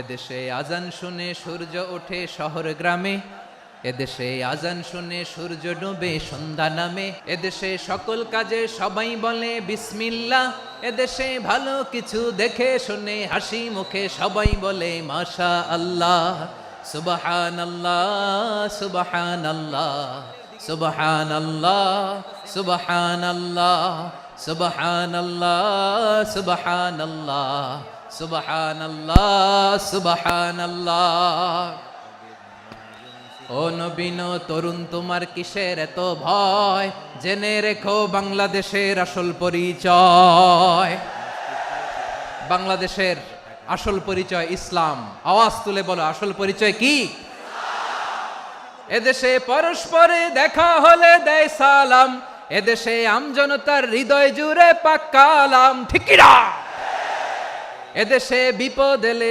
এদেশে আজান শুনে সূর্য ওঠে শহর গ্রামে, এদেশে আজান শুনে সূর্য ডুবে সন্ধ্যা নামে। এদেশে সকল কাজে সবাই বলে বিসমিল্লাহ, এদেশে ভালো কিছু দেখে শুনে হাসি মুখে সবাই বলে মাশা আল্লাহ। সুবহানাল্লাহ সুবহানাল্লাহ সুবহানাল্লাহ সুবহানাল্লাহ সুবহানাল্লাহ সুবহানাল্লাহ সুবহানাল্লাহ সুবহানাল্লাহ। ও নবীন তরুণ তোমার কিসের এত ভয়, জেনে রেখো বাংলাদেশের আসল পরিচয়। বাংলাদেশের আসল পরিচয় ইসলাম। আওয়াজ তুলে বলো, আসল পরিচয় কি? এদেশে পরস্পরে দেখা হলে দেয় সালাম, এদেশে আমজনতার হৃদয় জুড়ে পাক কালাম। ঠিক কি না? এদেশে বিপদ এলে